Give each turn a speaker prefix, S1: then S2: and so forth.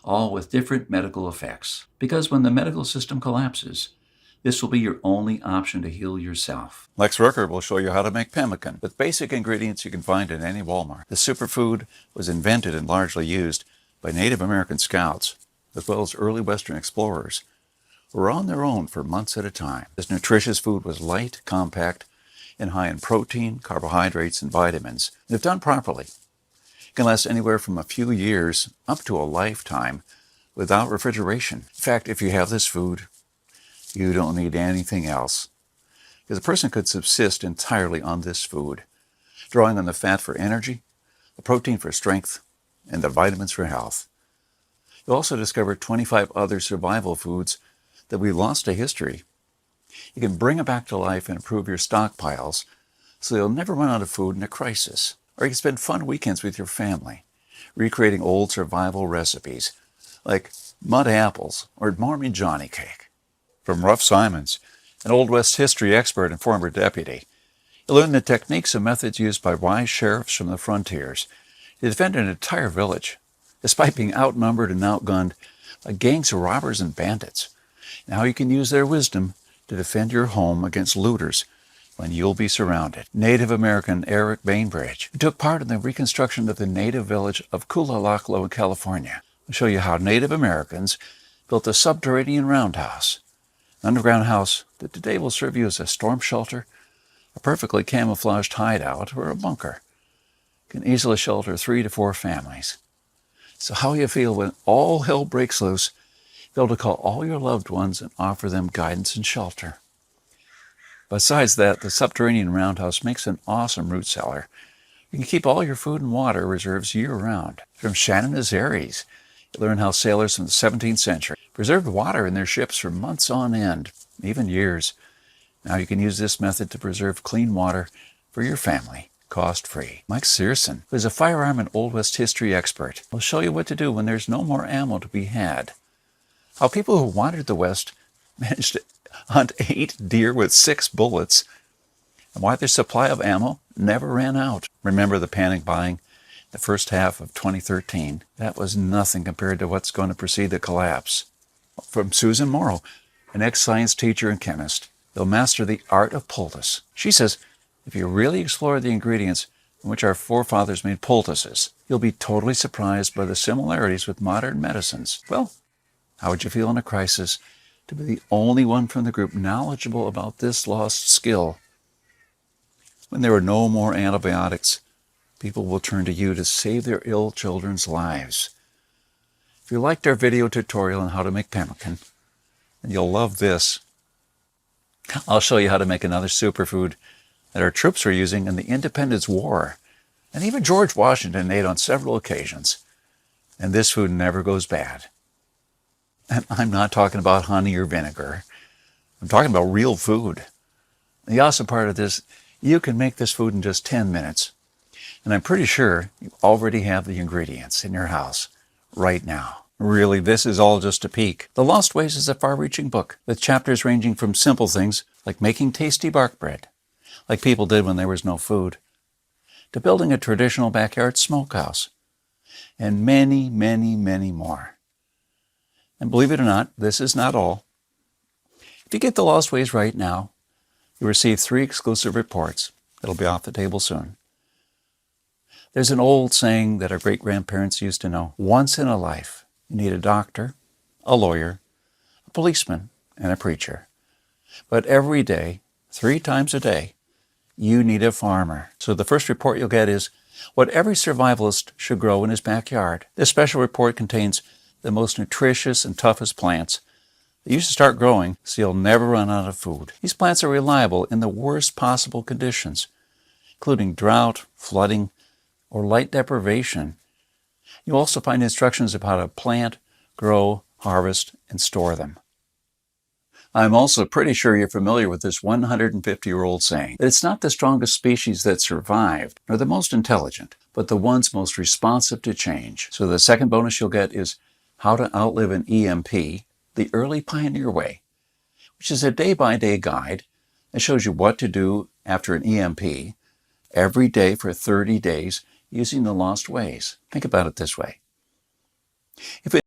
S1: all with different medical effects. Because when the medical system collapses, this will be your only option to heal yourself. Lex Rucker will show you how to make pemmican with basic ingredients you can find in any Walmart. The superfood was invented and largely used by Native American scouts, as well as early Western explorers, who were on their own for months at a time. This nutritious food was light, compact, and high in protein, carbohydrates, and vitamins. And if done properly, it can last anywhere from a few years up to a lifetime without refrigeration. In fact, if you have this food, you don't need anything else, because a person could subsist entirely on this food, drawing on the fat for energy, the protein for strength, and the vitamins for health. You'll also discover 25 other survival foods that we lost to history. You can bring it back to life and improve your stockpiles so you'll never run out of food in a crisis. Or you can spend fun weekends with your family, recreating old survival recipes like mud apples or Marmy Johnny cake. From Ruff Simons, an Old West history expert and former deputy, you'll learn the techniques and methods used by wise sheriffs from the frontiers to defend an entire village, despite being outnumbered and outgunned by gangs of robbers and bandits. Now you can use their wisdom to defend your home against looters when you'll be surrounded. Native American Eric Bainbridge, who took part in the reconstruction of the native village of Kulalaklo in California, will show you how Native Americans built a subterranean roundhouse, an underground house that today will serve you as a storm shelter, a perfectly camouflaged hideout, or a bunker. It can easily shelter 3 to 4 families. So how you feel when all hell breaks loose, be able to call all your loved ones and offer them guidance and shelter. Besides that, the subterranean roundhouse makes an awesome root cellar. You can keep all your food and water reserves year-round. From Shannon Azaries, you learn how sailors from the 17th century preserved water in their ships for months on end, even years. Now you can use this method to preserve clean water for your family, cost-free. Mike Searson, who is a firearm and Old West history expert, will show you what to do when there's no more ammo to be had. How people who wandered the West managed to hunt 8 deer with 6 bullets, and why their supply of ammo never ran out. Remember the panic buying the first half of 2013? That was nothing compared to what's going to precede the collapse. From Susan Morrow, an ex-science teacher and chemist, you'll master the art of poultice. She says, if you really explore the ingredients in which our forefathers made poultices, you'll be totally surprised by the similarities with modern medicines. Well, how would you feel in a crisis to be the only one from the group knowledgeable about this lost skill? When there are no more antibiotics, people will turn to you to save their ill children's lives. If you liked our video tutorial on how to make pemmican, then you'll love this. I'll show you how to make another superfood that our troops were using in the Independence War, and even George Washington ate on several occasions. And this food never goes bad. And I'm not talking about honey or vinegar. I'm talking about real food. The awesome part of this, you can make this food in just 10 minutes. And I'm pretty sure you already have the ingredients in your house right now. Really, this is all just a peek. The Lost Ways is a far-reaching book with chapters ranging from simple things like making tasty bark bread, like people did when there was no food, to building a traditional backyard smokehouse, and many, many, many more. And believe it or not, this is not all. If you get the Lost Ways right now, you'll receive 3 exclusive reports that'll be off the table soon. There's an old saying that our great-grandparents used to know. Once in a life, you need a doctor, a lawyer, a policeman, and a preacher. But every day, 3 times a day, you need a farmer. So the first report you'll get is what every survivalist should grow in his backyard. This special report contains the most nutritious and toughest plants that you should start growing so you'll never run out of food. These plants are reliable in the worst possible conditions, including drought, flooding, or light deprivation. You'll also find instructions of how to plant, grow, harvest, and store them. I'm also pretty sure you're familiar with this 150-year-old saying that it's not the strongest species that survived, nor the most intelligent, but the ones most responsive to change. So the second bonus you'll get is How to Outlive an EMP, the Early Pioneer Way, which is a day-by-day guide that shows you what to do after an EMP every day for 30 days using the Lost Ways. Think about it this way. If it